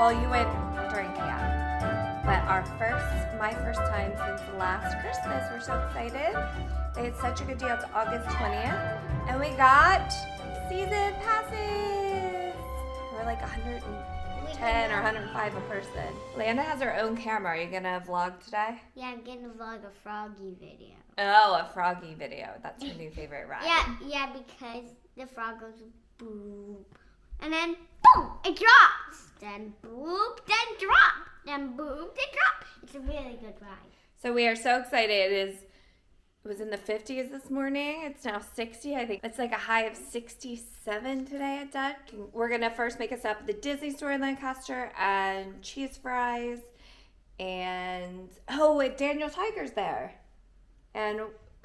Well, you went during camp. But my first time since last Christmas. We're so excited. They had such a good deal. It's August 20th. And we got season passes. We're like 110 or 105 a person. Lana has her own camera. Are you going to vlog today? Yeah, I'm going to vlog a froggy video. Oh, a froggy video. That's her new favorite ride. Yeah, because the frog goes boop. And then boom, it drops. Then boop, then drop. Then boop, then drop. It's a really good ride. So we are so excited. It was in the 50s this morning. It's now 60. I think it's like a high of 67 today at Dutch. We're going to first make a stop at the Disney store in Lancaster and cheese fries. And, Daniel Tiger's there. And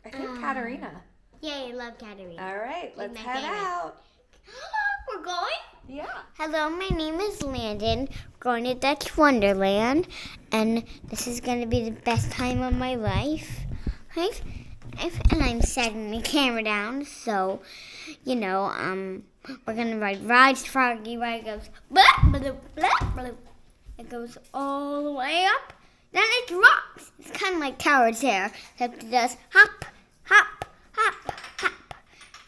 I think Katarina. Yeah, I love Katarina. All right, let's head out. We're going? Yeah. Hello, my name is Landon. We're going to Dutch Wonderland. And this is going to be the best time of my life. And I'm setting the camera down, so, we're going to ride Rides Froggy Ride. It goes, blah, blah, blah, blah. It goes all the way up. Then it drops. It's kind of like Coward's Hair, except it does hop, hop, hop, hop.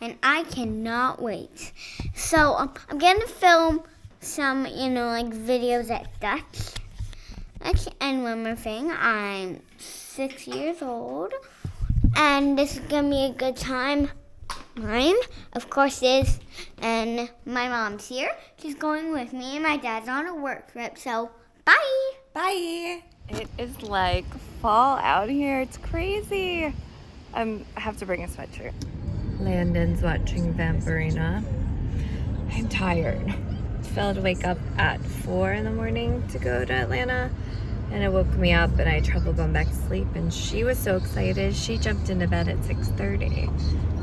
And I cannot wait. So, I'm going to film some, videos at Dutch. And one more thing, I'm 6 years old. And this is going to be a good time. Mine, of course, is. And my mom's here. She's going with me. And my dad's on a work trip. So, bye. Bye. It is like fall out here. It's crazy. I have to bring a sweatshirt. Landon's watching Vampirina. I'm tired. Fell to wake up at 4 in the morning to go to Atlanta. And it woke me up and I had trouble going back to sleep. And she was so excited. She jumped into bed at 6:30.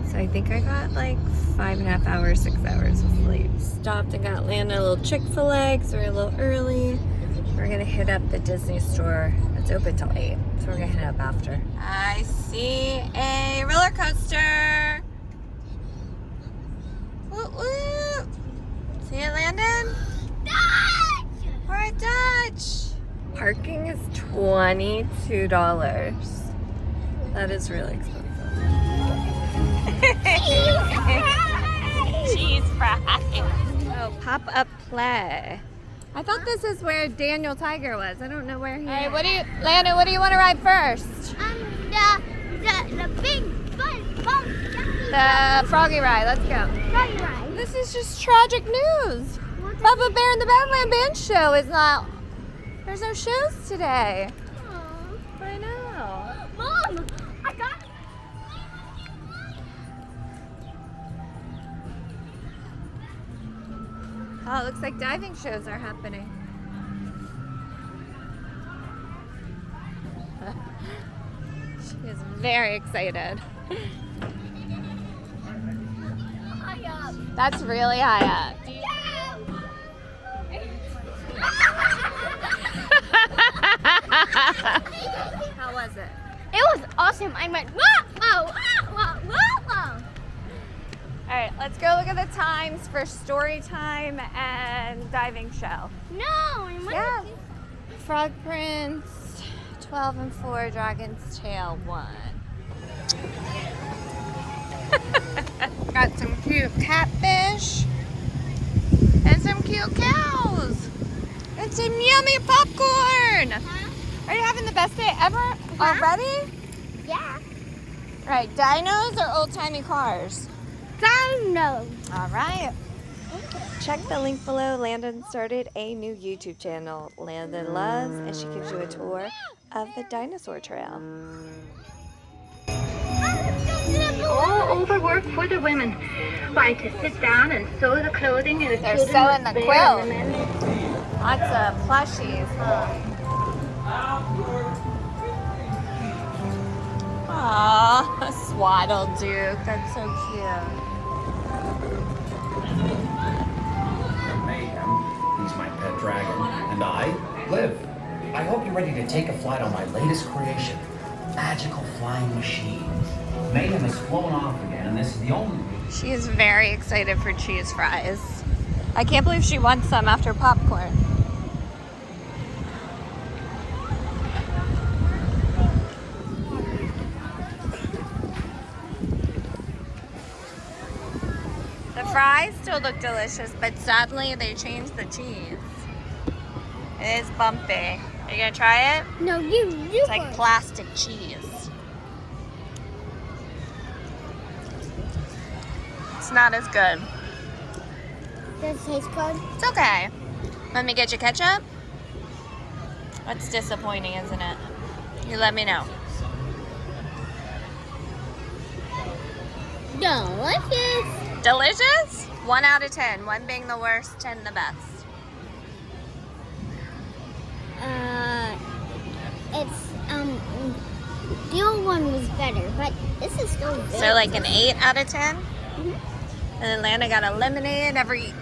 So I think I got like 5.5 hours, 6 hours of sleep. Stopped and got Lana a little Chick-fil-A because we're a little early. We're going to hit up the Disney store. It's open till 8. So we're going to hit up after. I see a roller coaster. Woo woo. See it, Landon? Dutch! We're at Dutch. Parking is $22. That is really expensive. Cheese fries. Oh, pop-up play. I thought this is where Daniel Tiger was. I don't know where he is. All right, Landon, what do you want to ride first? The big bump. The Froggy Ride. Let's go. Froggy Ride. This is just tragic news. Bubba Bear and the Badland Band show is not... There's no shows today. Aww. I know. Mom, I got it. Oh, it looks like diving shows are happening. She is very excited. High up. That's really high up. How was it? It was awesome. I went, whoa, whoa, whoa, whoa, whoa. All right, let's go look at the times for story time and diving show. No. Yeah. Frog Prince, 12 and 4, Dragon's Tail 1. Got some cute catfish and some cute cows and some yummy popcorn. Are you having the best day ever already? Yeah. Right, dinos or old-timey cars? Dino. All right. Check the link below. Landon started a new YouTube channel, Landon Loves, and she gives you a tour of the dinosaur trail. All overwork for the women. Why, to sit down and sew the clothing and the They're children sewing must the bear quilt. and the men. Lots of plushies, huh? Aww, Swaddle Duke. That's so cute. Mayhem. He's my pet dragon. And I live. I hope you're ready to take a flight on my latest creation, magical flying machine. Mayhem has flown off again, and this is the only... She is very excited for cheese fries. I can't believe she wants some after popcorn. fries still look delicious, but sadly they changed the cheese. It is bumpy. Are you gonna try it? No, you It's like first. plastic cheese. It's not as good. Does it taste good? It's okay. Let me get you ketchup? That's disappointing, isn't it? You let me know. Delicious. Delicious? 1 out of 10. 1 being the worst, 10 the best. It's the old one was better, but this is still good. So like an 8 out of 10? Mhm. And then Lana got a lemonade. Every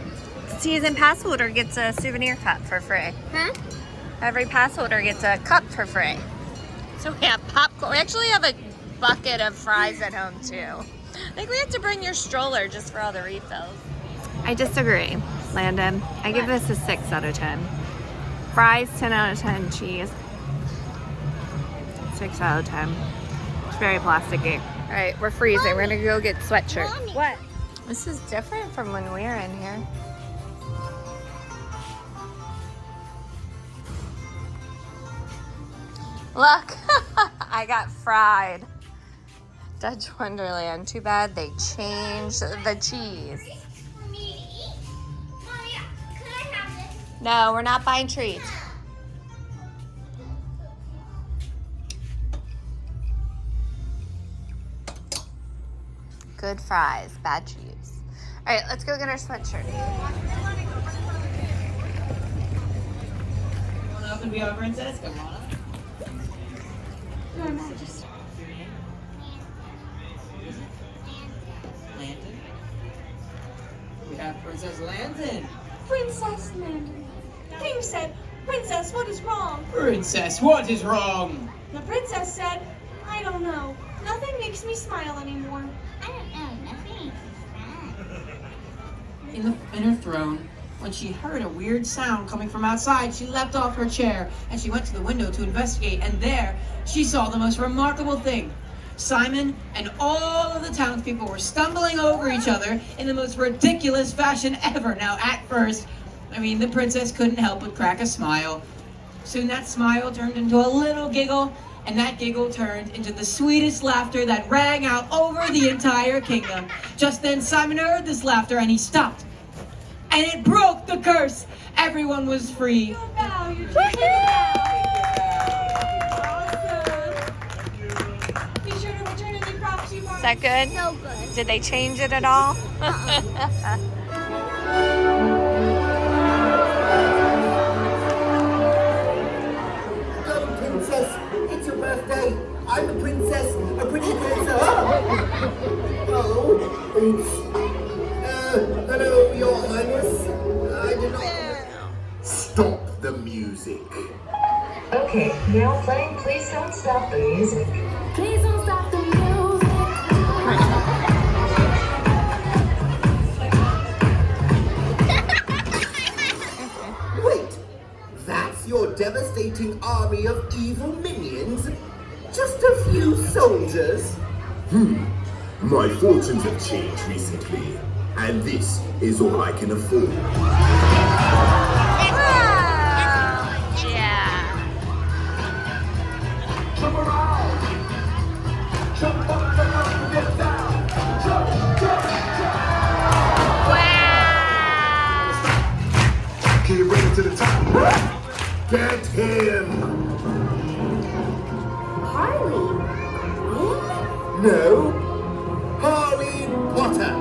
season pass holder gets a souvenir cup for free. Huh? Every pass holder gets a cup for free. So we have popcorn. We actually have a bucket of fries at home too. I think we have to bring your stroller just for all the refills. I disagree, Landon. I give this a 6 out of 10. Fries, 10 out of 10. Cheese, 6 out of 10. It's very plasticky. All right, we're freezing. We're gonna go get sweatshirts. Mommy. What? This is different from when we were in here. Look, I got fried. Dutch Wonderland. Too bad they changed the cheese. For me to eat? Mommy, could I have this? No, we're not buying treats. Good fries, bad cheese. All right, let's go get our sweatshirt. Come on up and be our princess. Come on up. Landon. We have Princess Landon. Princess Landon. King said, Princess, what is wrong? Princess, what is wrong? The princess said, I don't know. Nothing makes me smile anymore. I don't know. Nothing is fun. In her throne, when she heard a weird sound coming from outside, she leapt off her chair and she went to the window to investigate. And there, she saw the most remarkable thing. Simon and all of the townspeople were stumbling over each other in the most ridiculous fashion ever. Now, at first, the princess couldn't help but crack a smile. Soon that smile turned into a little giggle, and that giggle turned into the sweetest laughter that rang out over the entire kingdom. Just then, Simon heard this laughter and he stopped. And it broke the curse. Everyone was free. You bow, you just bow. Awesome. Be sure to return any props you bought. Is that good? So good. Did they change it at all? Go, princess! It's your birthday! I'm a princess! A pretty princess! Oh, oops. Hello, your highness. I did not... Stop the music. Okay, now playing Please Don't Stop the Music. Please don't stop the music. Wait! That's your devastating army of evil minions? Just a few soldiers? My fortunes have changed recently, and this is all I can afford. Yeah. Jump around! Jump up, jump up, get down! Jump, jump, jump! Wow. Can you bring it to the top? Get him! Harley. No. Harry Potter.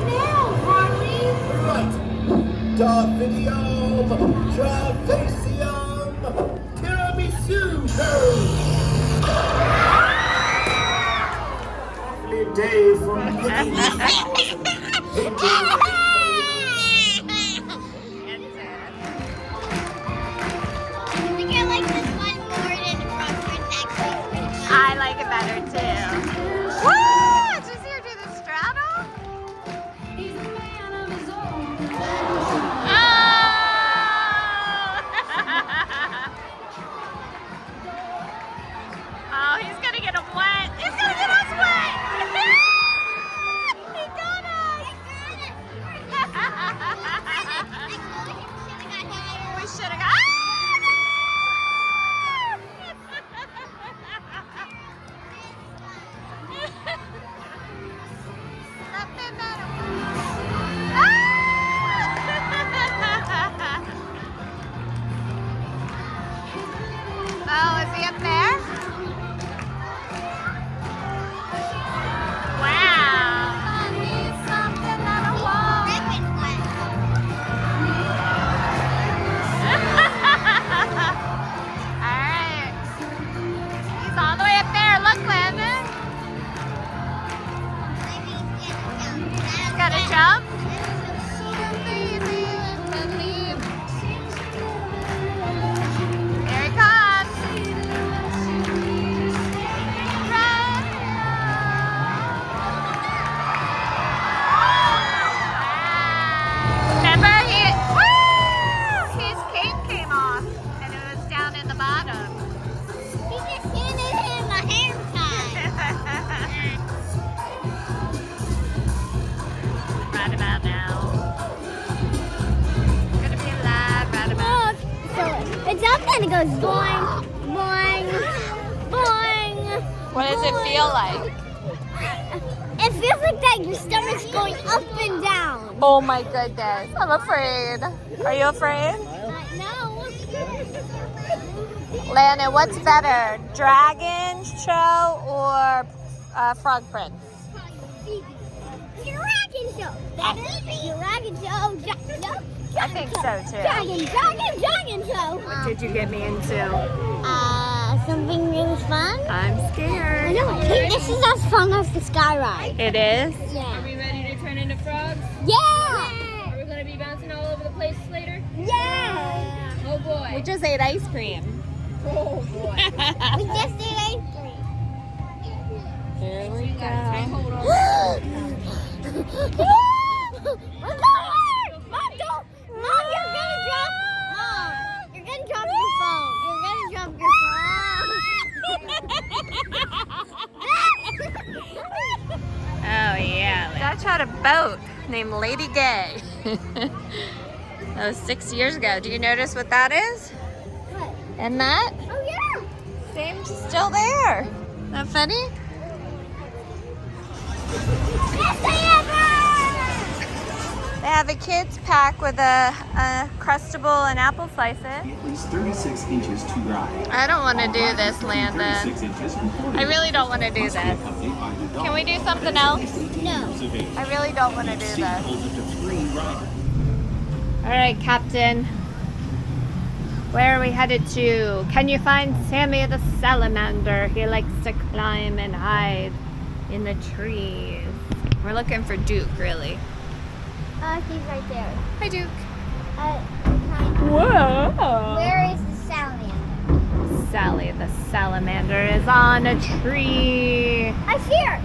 Now, Harley. Right. Darthinium. Travasium. Tiramisu. Lovely day from picking flowers and painting. I think I like this one more than the front one, actually. I like it better too. Woo! Did you see her do the straddle? He's a man of his own. Oh! we up there? Wow. I need something that'll walk. Alright. He's all the way up there. Look, Landon. He's gotta jump. Here he comes. Remember, his cape came off and it was down in the bottom. He just handed him a hair tie. Right about now. Gonna be live right about. So it's up and it goes boing, boing, boing. What does it feel like? It feels like that your stomach's going up and down. Oh my goodness, I'm afraid. Are you afraid? No. Lana, what's better, Dragon Show or Frog Prince? Dragon show. Dragon show. I think so too. Dragon show. What did you get me into? Something really fun. I'm scared. I know. This is as fun as the sky ride. It is? Yeah. Are we ready to turn into frogs? Yeah. Are we going to be bouncing all over the place later? Yeah. Oh boy. We just ate ice cream. Oh boy. We just did ice cream. Here we Try and go. hold on. We're going! Mom, don't! Mom, you're gonna drop! Mom, you're gonna drop your phone. You're gonna drop your phone. Oh yeah. Dutch had a boat named Lady Gay. That was 6 years ago. Do you notice what that is? What? And that? Oh yeah! Same, still there. Isn't that funny? Best day ever! They have a kids pack with a Crustable and apple slices. At least 36 inches to dry. I don't want to do this, 36 Landon. inches from 40 I really don't want to do this. Can we do something else? No. I really don't want to do Seat this. holds up to 3 riders. All right, Captain. Where are we headed to? Can you find Sammy the salamander? He likes to climb and hide in the trees. We're looking for Duke, really. He's right there. Hi, Duke. Whoa. Whoa. Where is the salamander? Sally the salamander is on a tree. I see her.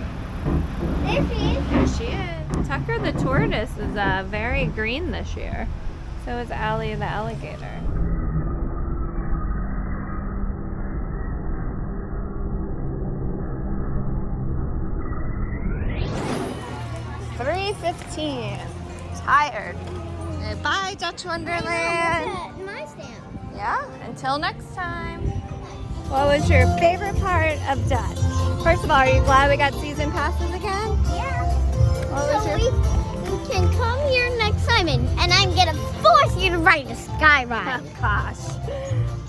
There she is. There she is. Tucker the tortoise is very green this year. So is Allie the alligator. $3:15. Tired. Bye, Dutch Wonderland. My stamp. Yeah, until next time. What was your favorite part of Dutch? First of all, are you glad we got season passes again? Yeah. What was So your we can come here next time and I'm gonna force you to ride the sky ride. Oh, gosh.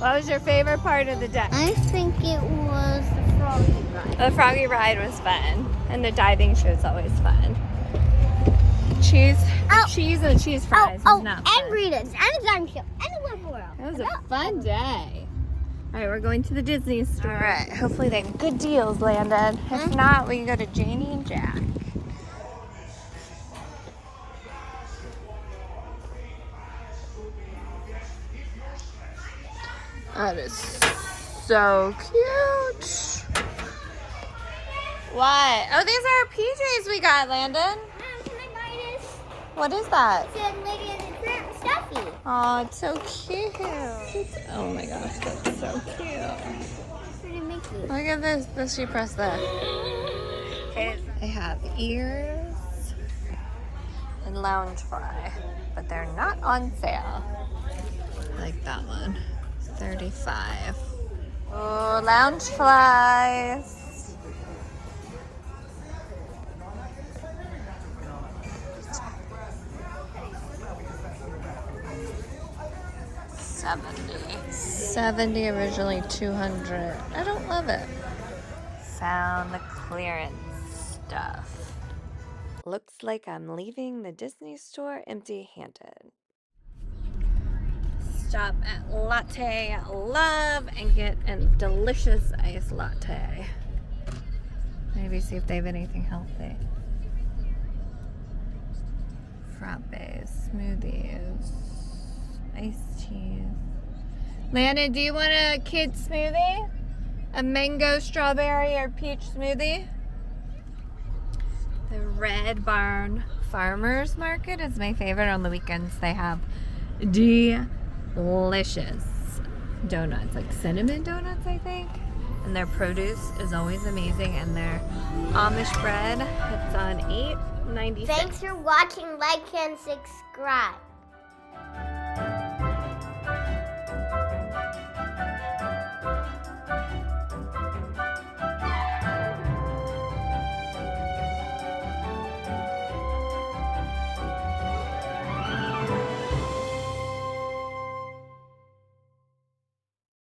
What was your favorite part of the Dutch? I think it was the froggy ride. The froggy ride was fun, and the diving show is always fun. Cheese and cheese fries is not fun. And Rita's, and the Dime Show, and the Web World. It was a fun day. All right, we're going to the Disney store. All right, hopefully they have good deals, Landon. If not, we can go to Janie and Jack. That is so cute. What? Oh, these are PJs we got, Landon. Can I buy this? What is that? It's a Lady and the Tramp stuffy. Oh, it's so cute. Oh my gosh, that's so cute. Pretty Mickey. Look at this. This you press that. Okay, they have ears and lounge fly, but they're not on sale. I like that one. 35. Oh, lounge flies. 70 originally 200. I don't love it. Found the clearance stuff. Looks like I'm leaving the Disney store empty-handed. Stop at Latte Love and get a delicious iced latte. Maybe see if they have anything healthy. Frappes, smoothies, iced teas. Landon, do you want a kid smoothie? A mango, strawberry, or peach smoothie? The Red Barn Farmers Market is my favorite on the weekends. They have delicious donuts, like cinnamon donuts, I think. And their produce is always amazing. And their Amish bread, it's on $8.96. Thanks for watching, like, and subscribe.